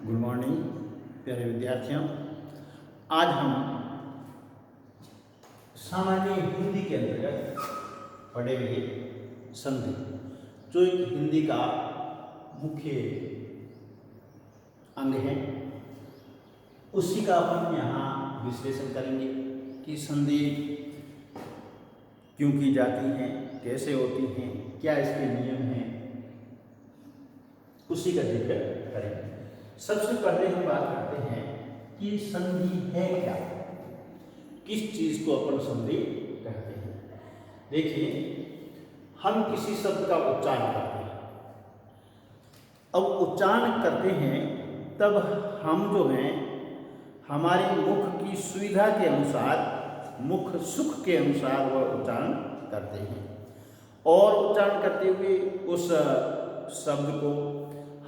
Good morning प्यारे विद्यार्थियों। आज हम सामान्य हिंदी के अंतर्गत पढ़ेंगे संधि, जो एक हिंदी का मुख्य अंग है। उसी का अपन यहाँ विश्लेषण करेंगे कि संधि क्यों की जाती हैं, कैसे होती हैं, क्या इसके नियम हैं, उसी का जिक्र करेंगे। सबसे पहले हम बात करते हैं कि संधि है क्या, किस चीज को अपन संधि कहते हैं। देखिए, हम किसी शब्द का उच्चारण करते हैं। अब उच्चारण करते हैं तब हम जो हैं हमारे मुख की सुविधा के अनुसार, मुख सुख के अनुसार वह उच्चारण करते हैं और उच्चारण करते हुए उस शब्द को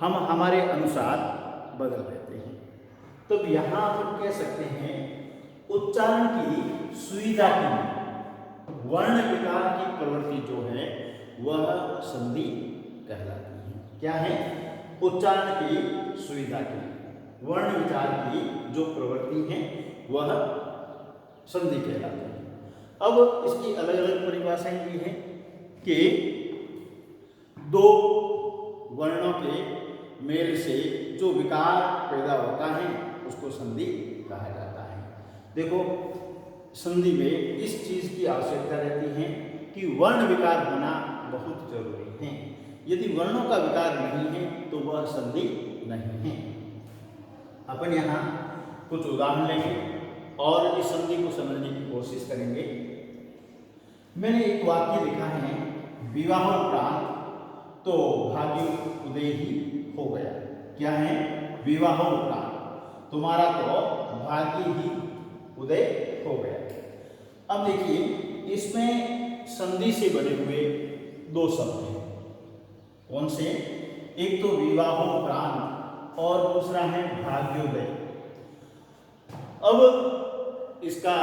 हम हमारे अनुसार बदल देते हैं। तो यहाँ हम कह सकते हैं उच्चारण की सुविधा के लिए वर्ण विकार की प्रवृत्ति जो है वह संधि कहलाती है। क्या है? उच्चारण की सुविधा के लिए वर्ण विचार की जो प्रवृत्ति है वह संधि कहलाती है। अब इसकी अलग अलग परिभाषाएं भी हैं कि दो वर्णों के मेल से जो विकार पैदा होता है उसको संधि कहा जाता है। देखो, संधि में इस चीज की आवश्यकता रहती है कि वर्ण विकार होना बहुत जरूरी है। यदि वर्णों का विकार नहीं है तो वह संधि नहीं है। अपन यहाँ कुछ उदाहरण लेंगे और इस संधि को समझने की कोशिश करेंगे। मैंने एक वाक्य लिखा है, विवाहोपरांत तो भाग्य उदय ही हो गया। क्या है? विवाहोपरांत तुम्हारा तो भाग्य ही उदय हो गया। अब देखिए, इसमें संधि से बने हुए दो शब्द हैं। कौन से? एक तो विवाहोपरांत और दूसरा है भाग्योदय। अब इसका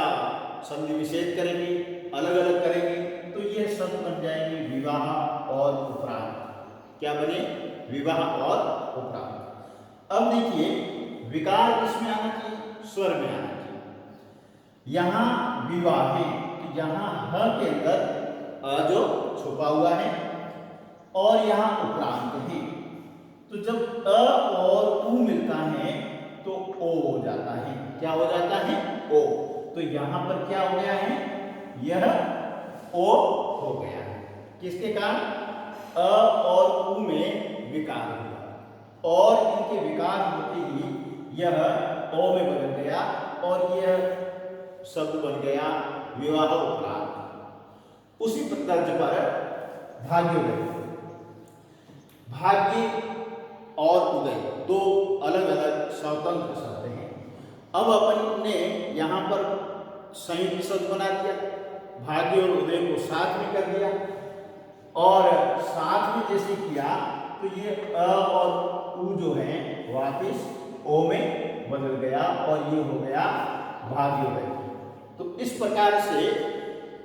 संधि विच्छेद करेंगे, अलग अलग करेंगे तो ये शब्द बन जाएंगे विवाह और उपरांत। क्या बने? विवाह और उपरांत। अब देखिए, विकार किसमें आना चाहिए? स्वर में आना चाहिए। यहाँ विवाह है तो यहाँ ह के अंदर अ जो छुपा हुआ है और यहाँ उपरांत है। तो जब अ और उ मिलता है तो ओ हो जाता है। क्या हो जाता है? ओ। तो यहाँ पर क्या हो गया है? यह ओ हो गया है। किसके कारण? अ और उ में विकार हुआ और इनके विकार होते ही यह ओ में बदल गया और यह शब्द बन गया विवाह उपरांत। उसी तर्ज पर भाग्योदय, भाग्य और उदय दो अलग अलग स्वतंत्र शब्द हैं। अब अपन ने यहाँ पर संयुक्त शब्द बना दिया, भाग्य और उदय को साथ में कर दिया और साथ में जैसे किया तो ये अ और उ जो है वापिस ओ में बदल गया और ये हो गया भाग्योदय। तो इस प्रकार से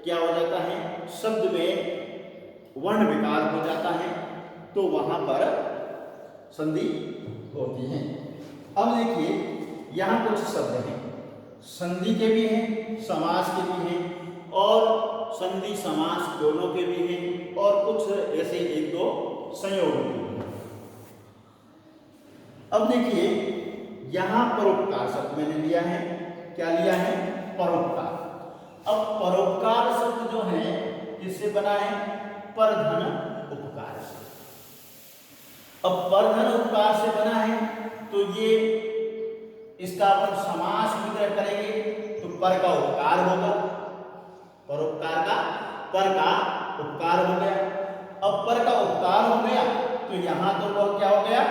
क्या हो जाता है? शब्द में वर्ण विकार हो जाता है तो वहां पर संधि होती है। अब देखिए, यहाँ कुछ शब्द हैं, संधि के भी हैं, समास के भी हैं और संधि समास दोनों के भी हैं और कुछ ऐसे एक दो संयोग भी हैं। अब देखिए, यहाँ परोपकार शब्द मैंने लिया है। क्या लिया है? परोपकार। अब परोपकार शब्द जो है किससे बना है? परधन उपकार से। अब परधन उपकार से बना है तो ये इसका अपन समास विग्रह करेंगे तो पर का उपकार होगा, परोपकार का पर का उपकार हो गया। अब पर का उपकार हो गया तो यहां तो वह क्या हो गया?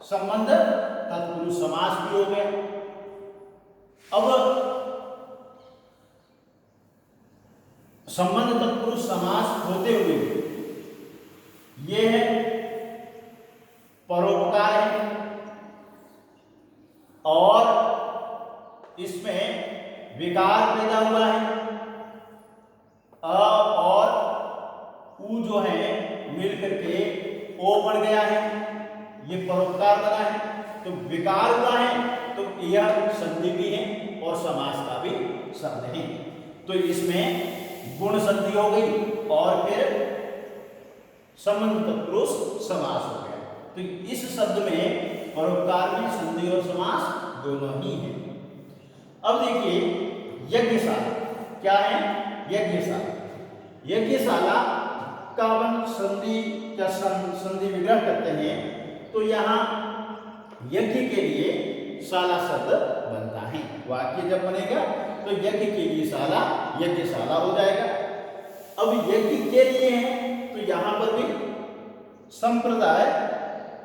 संबंध तत्पुरुष समास भी हो गया। अब संबंध तत्पुरुष समास होते हुए यह परोपकार है और इसमें विकार पैदा हुआ है। अ और उ जो है मिलकर के ओ बन गया है, ये परोपकार बना है। तो विकार हुआ है तो यह संधि भी है और समास का भी शब्द है। तो इसमें गुण संधि हो गई और फिर संबंध तत्पुरुष समास हो गया। तो इस शब्द में परोपकार में संधि और समास दोनों ही है। अब देखिए यज्ञशाला क्या है? यज्ञशाला। यज्ञशाला का अपन संधि या संधि विग्रह करते हैं तो यहाँ यज्ञ के लिए शाला शब्द बनता है। वाक्य जब बनेगा तो यज्ञ के लिए शाला यज्ञशाला हो जाएगा। अब यज्ञ के लिए है तो यहाँ पर भी संप्रदाय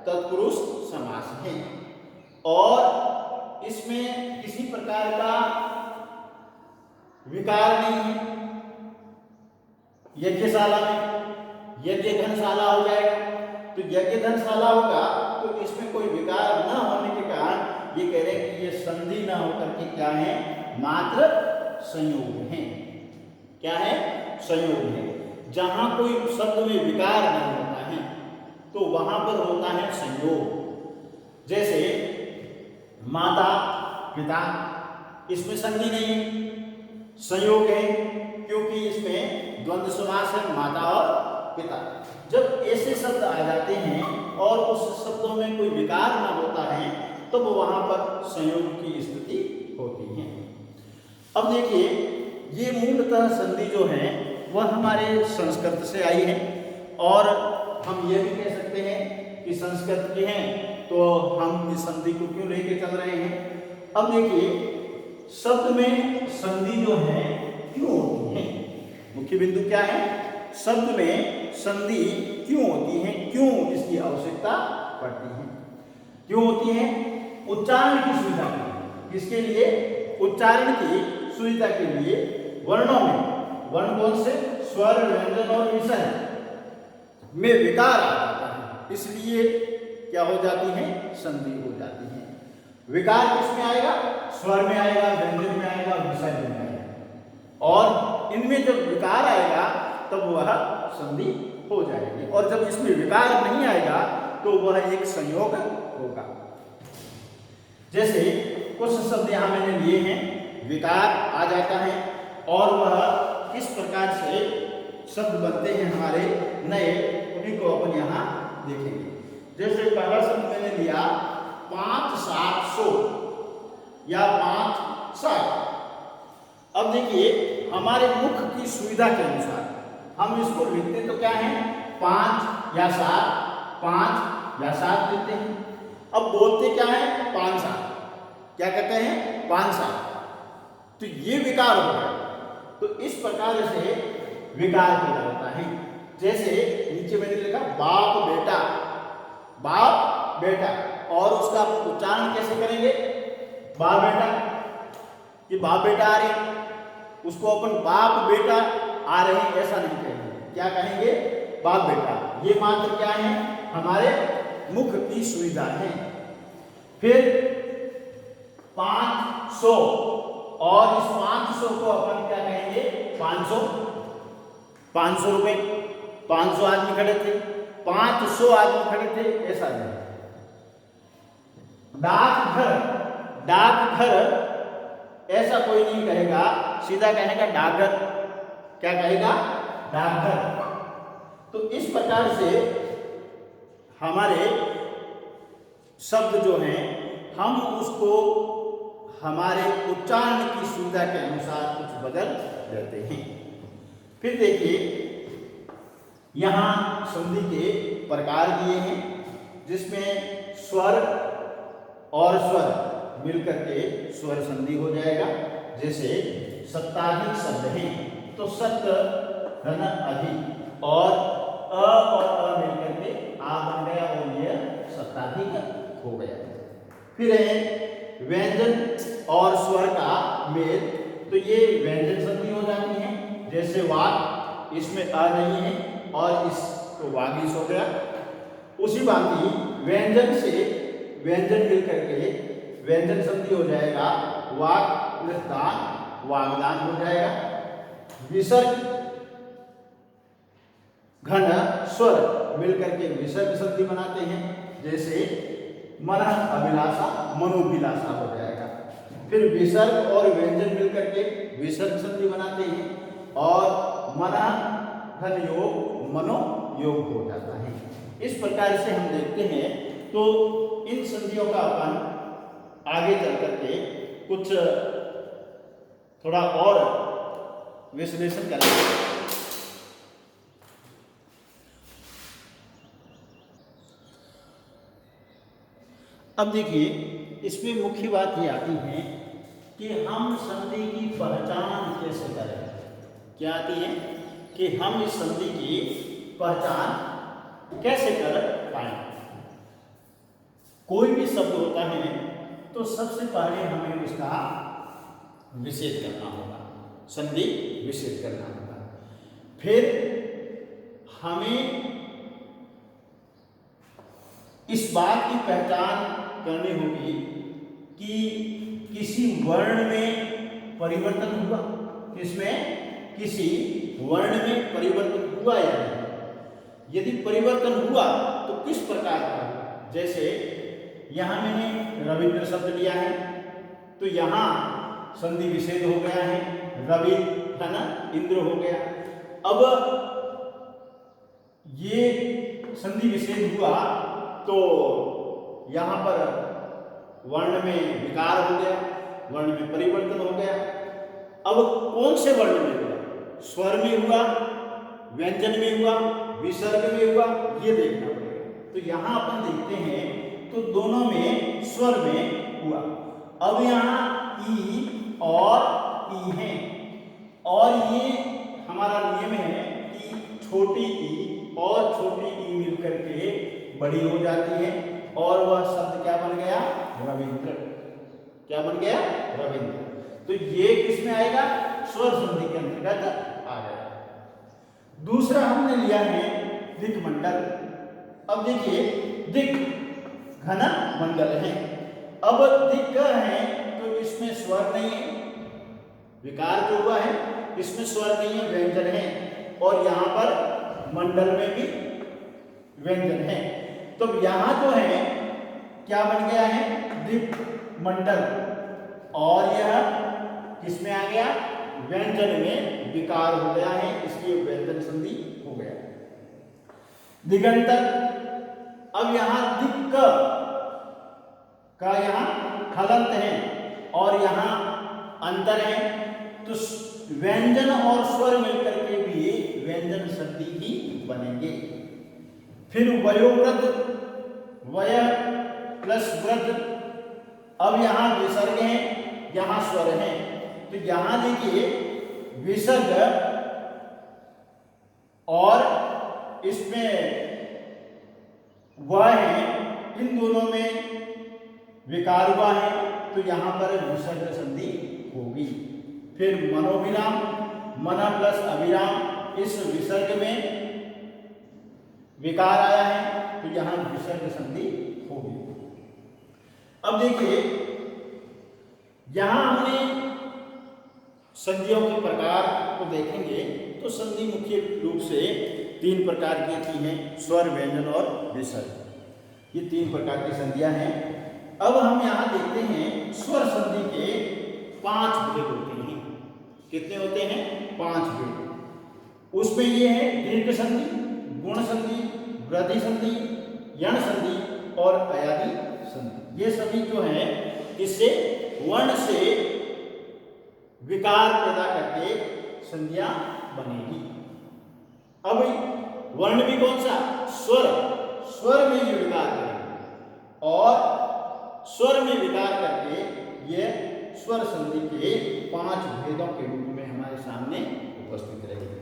तत्पुरुष समास है और इसमें किसी प्रकार का विकार नहीं है। यज्ञशाला में यज्ञ धनशाला हो जाएगा। तो यज्ञ धनशाला होगा तो इसमें कोई विकार न होने के कारण ये कह रहे हैं कि ये संधि न होकर के क्या है? मात्र संयोग है। क्या है? संयोग है। जहां कोई शब्द में विकार नहीं होता है तो वहां पर होता है संयोग। जैसे माता पिता, इसमें संधि नहीं है, संयोग है क्योंकि इसमें द्वंद्व समास है माता और पिता। जब ऐसे शब्द आ जाते हैं और उस शब्दों में कोई विकार ना होता है तो वो वहां पर संयोग की स्थिति होती है। अब देखिए ये मूलतः संधि जो है वह हमारे संस्कृत से आई है और हम ये भी कह सकते हैं कि संस्कृत के हैं तो हम इस संधि को क्यों लेके चल रहे हैं। अब देखिए शब्द में संधि जो है क्यों होती है? मुख्य बिंदु क्या है? शब्द में संधि क्यों होती है, क्यों इसकी आवश्यकता पड़ती है, क्यों होती है? उच्चारण की सुविधा के लिए। किसके लिए? उच्चारण की सुविधा के लिए वर्णों में, वर्ण कौन से? स्वर, व्यंजन और विसर्ग में विकार आ जाता है, इसलिए क्या हो जाती है? संधि हो जाती है। विकार किसमें आएगा? स्वर में आएगा, व्यंजन में आएगा, विसर्ग में आएगा और इनमें जब विकार आएगा तब वह संधि हो जाएगी और जब इसमें विकार नहीं आएगा तो वह एक संयोग होगा। जैसे कुछ शब्द यहाँ मैंने लिए हैं, विकार आ जाता है और वह किस प्रकार से शब्द बनते हैं हमारे नए, उन्हीं को अपन यहाँ देखेंगे। जैसे पहला शब्द मैंने लिया 5 7 100 या 5 7। अब देखिए हमारे मुख की सुविधा के अनुसार हम इसको लिखते तो क्या है? 5 या 7, 5 या 7 लिखते हैं। अब बोलते क्या है? 5 7। क्या कहते हैं? 5 7। तो ये विकार हो गया। तो इस प्रकार से विकार पैदा होता है। जैसे नीचे मैंने लिखा बाप बेटा, बाप बेटा और उसका उच्चारण कैसे करेंगे? बाप बेटा। कि बाप बेटा आ रहे, उसको अपन बाप बेटा आ रहे हैं ऐसा नहीं कहेंगे। क्या कहेंगे? बाप बेटा। ये मात्र क्या है? हमारे मुख की सुविधा है। फिर 500 और इस 500 को अपन क्या कहेंगे? 500। 500 रुपए, 500 आदमी खड़े थे, 500 आदमी खड़े थे ऐसा नहीं। डाकघर, डाकघर ऐसा कोई नहीं कहेगा, सीधा कहेगा डाकघर। क्या कहेगा? डाकघर। तो इस प्रकार से हमारे शब्द जो हैं हम उसको हमारे उच्चारण की सुविधा के अनुसार कुछ बदल देते हैं। फिर देखिए यहाँ संधि के प्रकार दिए हैं जिसमें स्वर और स्वर मिलकर के स्वर संधि हो जाएगा। जैसे सप्ताधिक शब्द है तो सप्त धन अधिक और अ मिलकर के आ बन गया और यह सप्ताधिक हो गया। फिर है व्यंजन और स्वर का मेल, तो ये व्यंजन संधि हो जाती है। जैसे वाग, इसमें अ नहीं है और इस तो वागीश हो गया। उसी भांति व्यंजन से व्यंजन मिल करके व्यंजन संधि हो जाएगा। वाग प्लस दान वागदान हो जाएगा। विसर्ग घन स्वर मिलकर के विसर्ग संधि बनाते हैं। जैसे मन अभिलाषा मनोभिलाषा हो जाएगा। फिर विसर्ग और व्यंजन मिलकर के विसर्ग संधि बनाते हैं और मन धन योग मनोयोग हो जाता है। इस प्रकार से हम देखते हैं। तो इन संधियों का अपन आगे चल करके कुछ थोड़ा और विश्लेषण करेंगे। अब देखिए, इसमें मुख्य बात ये आती है कि हम संधि की पहचान कैसे करें। क्या आती है कि हम इस संधि की पहचान कैसे कर पाएं। कोई भी शब्द होता है तो सबसे पहले हमें उसका विच्छेद करना होगा, संधि विच्छेद करना होगा। फिर हमें इस बात की पहचान करनी होगी कि किसी वर्ण में परिवर्तन हुआ, किसमें किसी वर्ण में परिवर्तन हुआ या नहीं। यदि परिवर्तन हुआ तो किस प्रकार का। जैसे यहाँ मैंने रविंद्र शब्द लिया है तो यहाँ संधि विच्छेद हो गया है, रवि है ना, इंद्र हो गया। अब ये संधि विच्छेद हुआ तो यहाँ पर वर्ण में विकार हो गया, वर्ण में परिवर्तन हो गया। अब कौन से वर्ण में हुआ, स्वर में हुआ, व्यंजन में हुआ, विसर्ग में हुआ, ये देखना पड़ेगा। तो यहाँ अपन देखते हैं तो दोनों में स्वर में हुआ। अब यहाँ ई और ई है और ये हमारा नियम है कि छोटी ई और छोटी ई मिलकर के बड़ी हो जाती है और वह शब्द क्या बन गया, रविंद्र। क्या बन गया, रविंद्र। तो ये किस में आएगा, स्वर संधि के अंतर्गत आ जाएगा। दूसरा हमने लिया है दिक्मंडल। अब देखिए दिक घना मंडल है। अब दिक है तो इसमें स्वर नहीं है, विकार जो हुआ है इसमें स्वर नहीं है, व्यंजन है और यहाँ पर मंडल में भी व्यंजन है। तो यहाँ जो है क्या बन गया है, दिक मंडल और यह किसमें आ गया, व्यंजन में विकार हो गया है, इसलिए व्यंजन संधि हो गया। दिगंतर। अब यहाँ दिक् का यहाँ हलंत है और यहाँ अंतर है तो व्यंजन और स्वर मिलकर के भी व्यंजन संधि ही बनेंगे। फिर वयोवृद्ध, वय प्लस वृद्ध। अब यहाँ विसर्ग है, यहाँ स्वर है। तो यहाँ देखिए विसर्ग और इसमें वह है, इन दोनों में विकार हुआ है तो यहाँ पर विसर्ग संधि होगी। फिर मनोविराम, मना प्लस अभिराम, इस विसर्ग में विकार आया है तो यहाँ विसर्ग संधि होगी। अब देखिए यहाँ हमने संधियों के प्रकार को देखेंगे तो संधि मुख्य रूप से 3 प्रकार की होती हैं, स्वर, व्यंजन और विसर्ग। ये 3 प्रकार की संधियां हैं। अब हम यहाँ देखते हैं स्वर संधि के 5 भेद होते हैं। कितने होते हैं, 5 भेद। उसमें ये है दीर्घ संधि, गुण संधि, वृद्धि संधि, यण संधि और अयादि संधि। ये सभी जो है इससे वर्ण से विकार पैदा करके संधियां बनेगी। अब वर्ण भी कौन सा, स्वर, स्वर में ये विकार करेंगे और स्वर में विकार करके ये स्वर संधि के 5 भेदों के रूप में हमारे सामने उपस्थित रहेगी।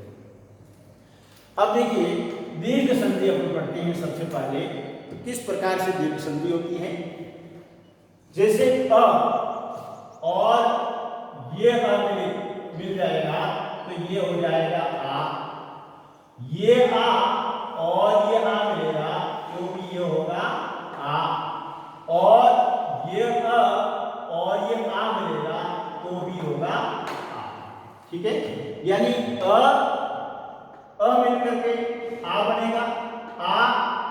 अब देखिए दीर्घ संधि अपन पढ़ते हैं। सबसे पहले किस प्रकार से दीर्घ संधि होती है। जैसे अ और ये अ मिल जाएगा तो ये हो जाएगा आ, ये आ और ये आ मिलेगा क्योंकि ये होगा आ, और ये अ और ये आ मिलेगा तो भी होगा आ। ठीक है, यानी अ मिलकर के आ बनेगा, आ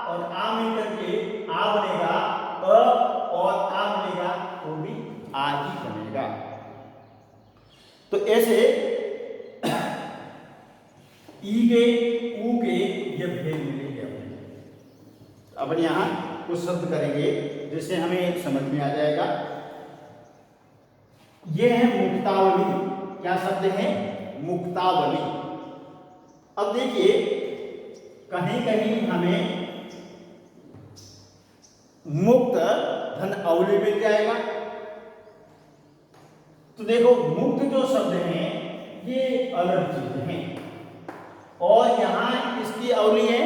और आ मिलकर के आ बनेगा अ ऐसे ई के ऊ के ये भेद मिलेंगे अपने। अपन यहाँ कुछ शब्द करेंगे जिससे हमें समझ में आ जाएगा। ये है मुक्तावली। क्या शब्द है? मुक्तावली। अब देखिए कहीं कहीं हमें मुक्त धन अवली मिल जाएगा। तो देखो मुक्त जो शब्द हैं ये अलग चीज हैं और यहां इसकी अवली है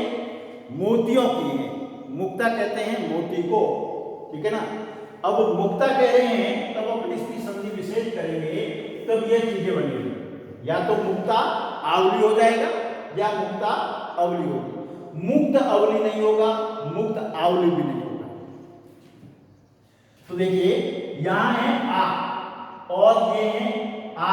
मोतियों की है। मुक्ता कहते हैं मोती को, ठीक है ना। अब मुक्ता कह रहे हैं तब अपन इसकी संधि विशेष करेंगे तब ये चीजें बनेंगी। या तो मुक्ता आवली हो जाएगा या मुक्ता अवली होगी। मुक्त अवली नहीं होगा, मुक्त आवली भी नहीं होगा। तो देखिए यहां है आ और ये है आ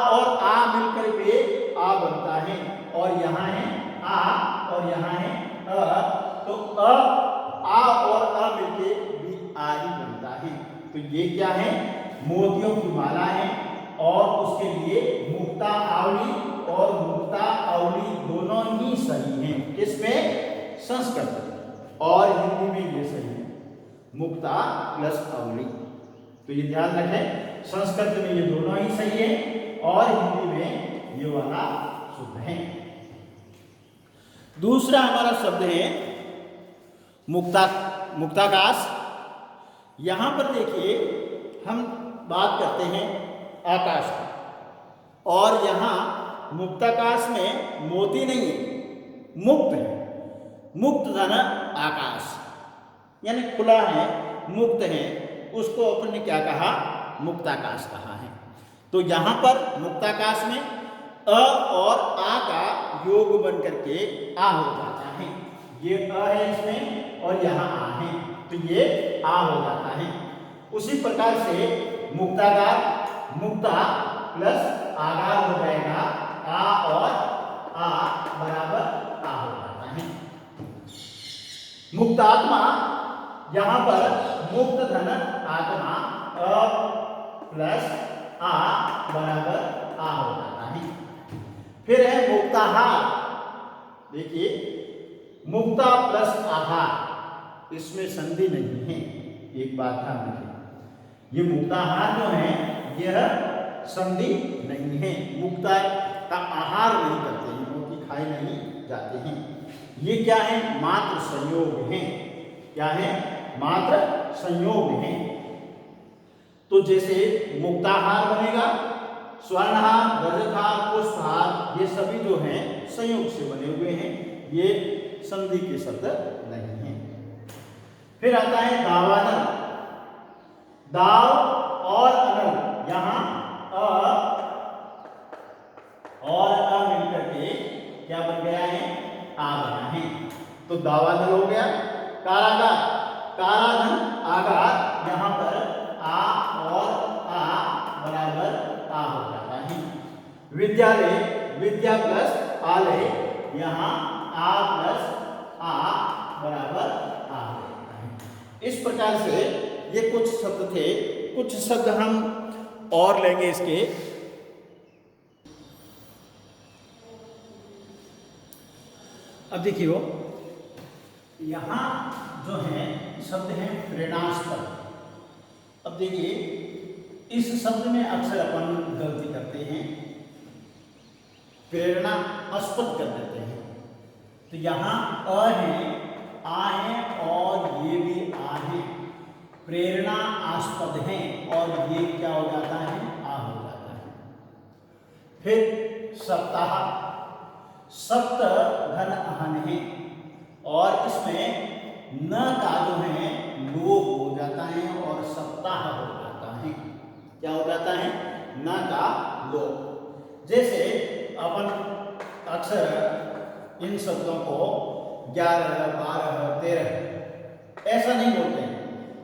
और आ मिलकर के आ बनता है और यहां है आ और यहां है अ। तो आ और अ मिलके भी आ ही बनता है। तो ये क्या है? मोतियों की माला है और उसके लिए मुक्ता आवली और मुक्ता अवली दोनों ही सही हैं। किसमें? संस्कृत और हिंदी में ये सही है, मुक्ता प्लस अवली। तो ये ध्यान रखें, संस्कृत में ये दोनों ही सही है और हिंदी में ये वाला शुद्ध है। दूसरा हमारा शब्द है मुक्ताकाश। यहां पर देखिए हम बात करते हैं आकाश की और यहां मुक्ताकाश में मोती नहीं है, मुक्त है। मुक्त धन आकाश यानी खुला है, मुक्त है, उसको अपन ने क्या कहा? मुक्ताकाश कहा है। तो यहां पर मुक्ताकाश में अ और आ का योग बन करके आ हो जाता है। ये अ है इसमें और यहां आ है तो ये आ हो जाता है। उसी प्रकार से मुक्तागार मुक्ता प्लस आगार हो जाएगा, आ और आ बराबर आ हो जाता है। मुक्तात्मा, यहां पर मुक्त धन आत्मा अ प्लस आ बराबर आ हो जाता है। फिर है मुक्ताहार। देखिए मुक्ता प्लस आहार, इसमें संधि नहीं है। एक बात ध्यान रखिए, ये मुक्ताहार जो है यह संधि नहीं है। मुक्ता का आहार नहीं करते हैं, मोती खाए नहीं जाते हैं। ये क्या है? मात्र संयोग है। क्या है? मात्र संयोग है। तो जैसे मुक्ताहार बनेगा, स्वर्णहार, रजतहार, पुष्पहार, ये सभी जो हैं संयोग से बने हुए हैं, ये संधि के शब्द नहीं हैं। फिर आता है दावानल। दाव और अनल, यहां अ और अ मिलकर के क्या बन गया है? आ बना है। तो दावानल हो गया। कारागार, काराधन आगार, यहां पर आ और आ बराबर आ हो जाता है। विद्यालय, विद्या प्लस आलय, यहां आ प्लस आ बराबर आ हो जाता है। इस प्रकार से ये कुछ शब्द थे। कुछ शब्द हम और लेंगे इसके। अब देखिए यहां जो है शब्द है प्रेरणास्पद। अब देखिए इस शब्द में अक्सर अपन गलती करते हैं, प्रेरणा अस्पद कर देते हैं। तो यहां अ है, आ है और ये भी आ है, प्रेरणा आस्पद है और ये क्या हो जाता है? आ हो जाता है। फिर सप्ताह, सप्त धन अहन है और इसमें न का जो है लोप हो जाता है और सप्ताह हो जाता है। क्या हो जाता है? न का लोप। जैसे अपन अक्सर इन शब्दों को 11, 12, 13 ऐसा नहीं बोलते हैं।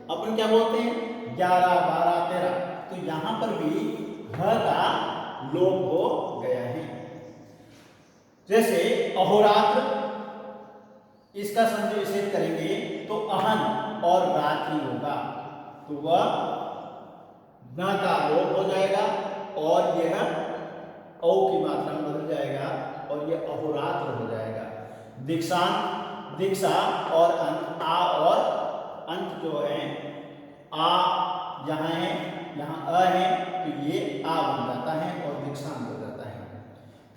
अपन क्या बोलते हैं? 11, 12, 13। तो यहां पर भी ह का लोप हो गया है। जैसे अहोरात्र, इसका संधि विच्छेद करेंगे तो अहन और रात्रि होगा, तो वह न का लोप हो जाएगा और यह औ की मात्रा में बदल जाएगा और यह अहोरात्र हो जाएगा। दीक्षांत, दीक्षा और अंत, आ और अंत जो है, आ यहाँ है, यहाँ अ है, तो ये आ बन जाता है और दीक्षांत हो जाता है।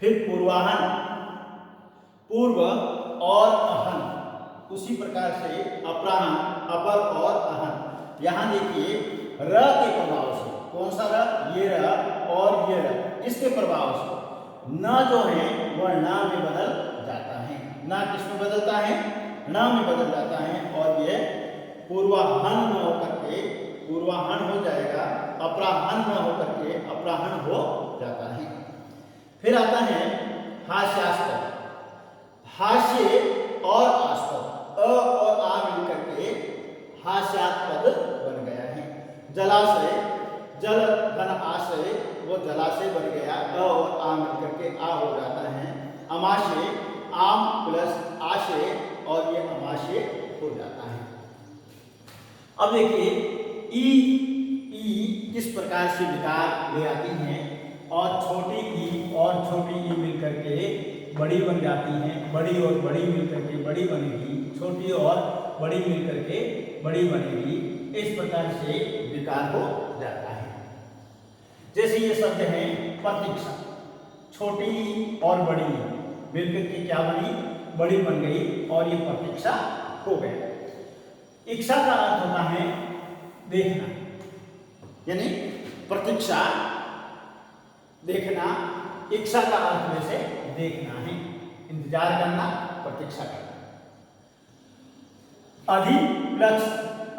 फिर पूर्वाहन, पूर्व और अहन, उसी प्रकार से अपराहन, अपर और अहन। यहाँ देखिए र के प्रभाव से, कौन सा र, ये र और ये र, इसके प्रभाव से न जो है वह ना में बदल जाता है। ना किस में बदलता है, ना में बदल जाता है और ये पूर्वाहन न होकर के पूर्वाहन हो जाएगा, अपराहन न होकर के अपराहन हो जाता है। फिर आता है हास्यास्पद, हास्य और आस्पद, अ और आ मिलकर के हास्यास्पद बन गया है। जलाशय, जल घन आशय, वो जलाशय बन गया, अ और आ मिलकर के आ हो जाता है। अमाशय, आम प्लस आशय और ये अमाशय हो जाता है। अब देखिए ई किस प्रकार से विकार ले आती हैं और छोटी ई और छोटी ई मिलकर के बड़ी बन जाती हैं, बड़ी और बड़ी मिलकर के बड़ी बनेगी, छोटी और बड़ी मिलकर के बड़ी बनेगी, इस प्रकार से विकार हो जाता है। जैसे ये शब्द है प्रतीक्षा, छोटी और बड़ी मिलकर के क्या बनी, बड़ी बन गई और ये प्रतीक्षा हो गया। इच्छा का अर्थ होता है देखना, यानी प्रतीक्षा देखना, इच्छा का अर्थ में से देखना है, इंतजार करना, प्रतीक्षा करना।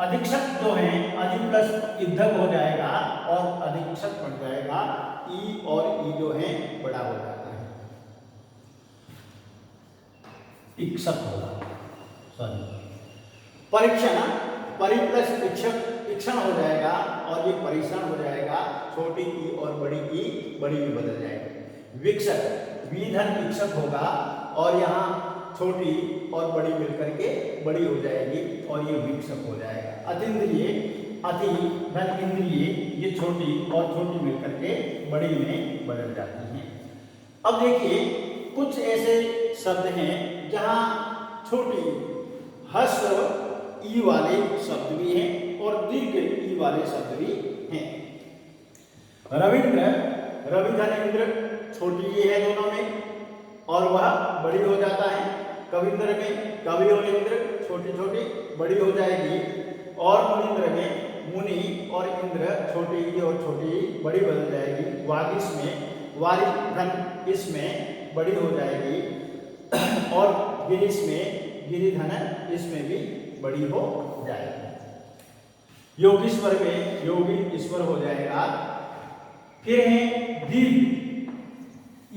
अधीक्षक जो है, अधिक प्लस इद्धक हो जाएगा और अधीक्षक बन जाएगा, ई और ई जो है बड़ा हो जाता है, इक्षक होगा, सॉरी। परीक्षण, परि प्लस इक्षण हो जाएगा और ये परीक्षण हो जाएगा, छोटी ई और बड़ी ई बड़ी में बदल जाएगी। विक्षक, विधन इक्षक होगा और यहाँ छोटी और बड़ी मिलकर के बड़ी हो जाएगी और ये विक्षक हो जाएगा। अतीन्द्रिय, अति धन इंद्रिय, ये छोटी और छोटी मिलकर के बड़ी में बदल जाती हैं। अब देखिए कुछ ऐसे शब्द हैं जहाँ छोटी हस्व ई वाले शब्द भी हैं और दीर्घ ई वाले शब्द भी हैं। रविंद्र, रवि धनेन्द्र, छोटी ये है दोनों में और वह बड़ी हो जाता है। कविंद्र में कवि और इंद्र, छोटी छोटी बड़ी हो जाएगी और मुनिंद्र में मुनि और इंद्र, छोटी ई और छोटी ई बड़ी बदल जाएगी। वागिस में वारि धन इसमें बड़ी हो जाएगी और गिरीश में गिरिधन इसमें भी बड़ी हो जाएगी। योगीश्वर में योगी ईश्वर हो जाएगा। फिर है दीर्घ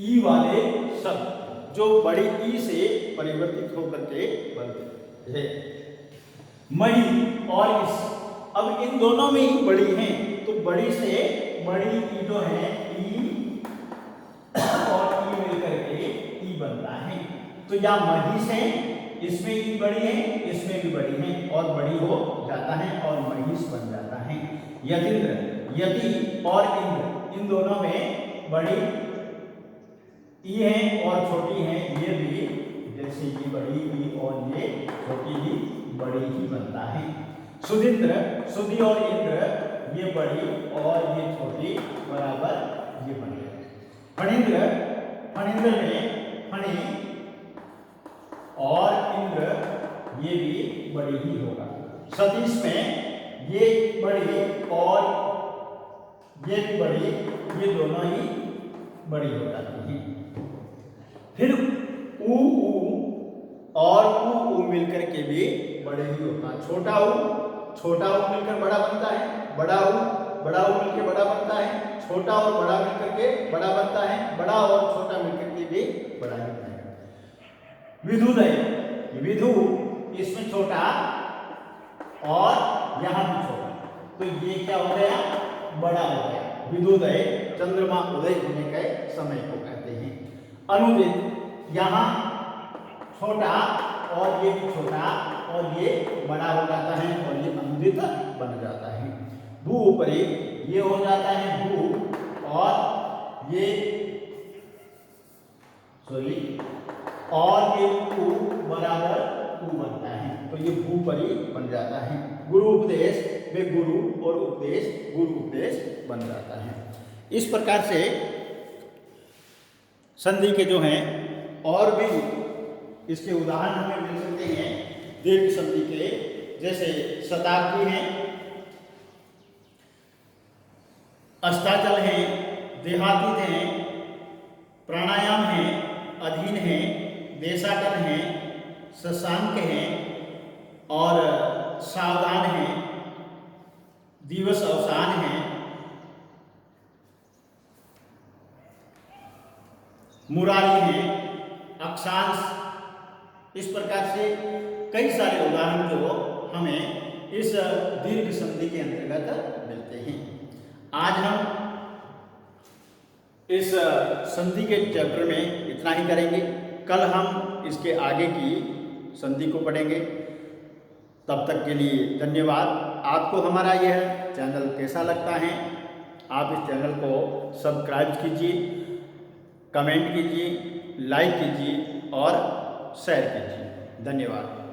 ई वाले शब्द जो बड़ी ई से परिवर्तित होकर के बनते हैं। मई और इस, अब इन दोनों में ही बड़ी हैं तो बड़ी से बड़ी ई जो है ई और ई मिलकर के ई बनता है। तो या महिष है, इसमें ई बड़ी है, इसमें भी बड़ी है और बड़ी हो जाता है और महिष बन जाता है। यतीन्द्र, यति और इंद्र, इन दोनों में बड़ी ई है और छोटी है, ये भी जैसे ये बड़ी ई और ये छोटी ही बड़ी ही बनता है। सुधींद्र, सुधी और इंद्र, ये बड़ी और ये छोटी बराबर ये बड़ी है। फणींद्र, फणींद्र में फणी और इंद्र, ये भी बड़ी ही होगा। सतीश में ये बड़ी और ये भी बड़ी, ये दोनों ही बड़ी हो जाती है। फिर ऊ और ऊ मिलकर के भी बड़े ही होता है। छोटा ऊ मिलकर बड़ा बनता है, बड़ा ऊ मिलकर बड़ा बनता है, छोटा और बड़ा मिलकर के बड़ा बनता है, बड़ा और छोटा मिलकर के भी बड़ा ही बनेगा। विधुदय, विधु इसमें छोटा और यहाँ भी छोटा, तो ये क्या हो गया, बड़ा हो गया। विधुदय चंद्रमा उदय होने के समय को कहते हैं। अनुदित, यहाँ छोटा और ये भी छोटा और ये बड़ा हो जाता है और ये अनुदित बन जाता है। भू ऊपरी, ये हो जाता है भू और ये सॉरी और ये उ बराबर उ बनता है, तो ये भूपरि बन जाता है। गुरु उपदेश वे गुरु और उपदेश गुरु उपदेश बन जाता है। इस प्रकार से संधि के जो हैं और भी इसके उदाहरण हमें मिल सकते हैं दीर्घ संधि के, जैसे शताब्दी है, अस्ताचल है, देहातीत है, प्राणायाम है, अधीन है, देशाटन है, शशांक है और सावधान है, दिवस अवसान है, मुरारी है, अक्षांश। इस प्रकार से कई सारे उदाहरण जो हमें इस दीर्घ संधि के अंतर्गत मिलते हैं। आज हम इस संधि के चैप्टर में इतना ही करेंगे। कल हम इसके आगे की संधि को पढ़ेंगे। तब तक के लिए धन्यवाद। आपको हमारा यह चैनल कैसा लगता है, आप इस चैनल को सब्सक्राइब कीजिए, कमेंट कीजिए, लाइक कीजिए और शेयर कीजिए। धन्यवाद।